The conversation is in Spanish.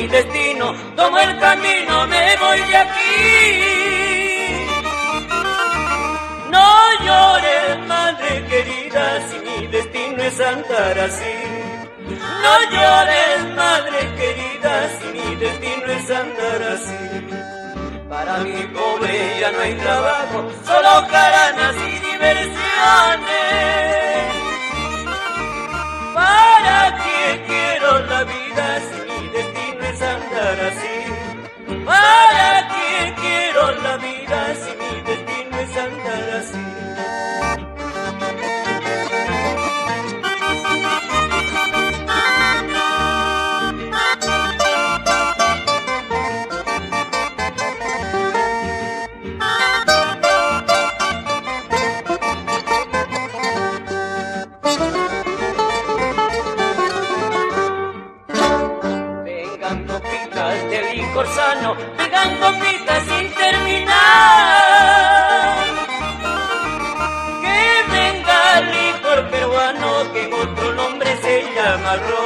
mi destino, tomo el camino, me voy de aquí. No llores, madre querida, si mi destino es andar así. No llores, madre querida, si mi destino es andar así. Para mi pobre ya no hay trabajo, solo caranas y diversiones. ¿Para qué quiero la vida si mi destino es andar así? ¿Para qué quiero la vida si mi destino es andar así? Sano, vengan copitas sin terminar. Que venga el licor peruano que en otro nombre se llama ron.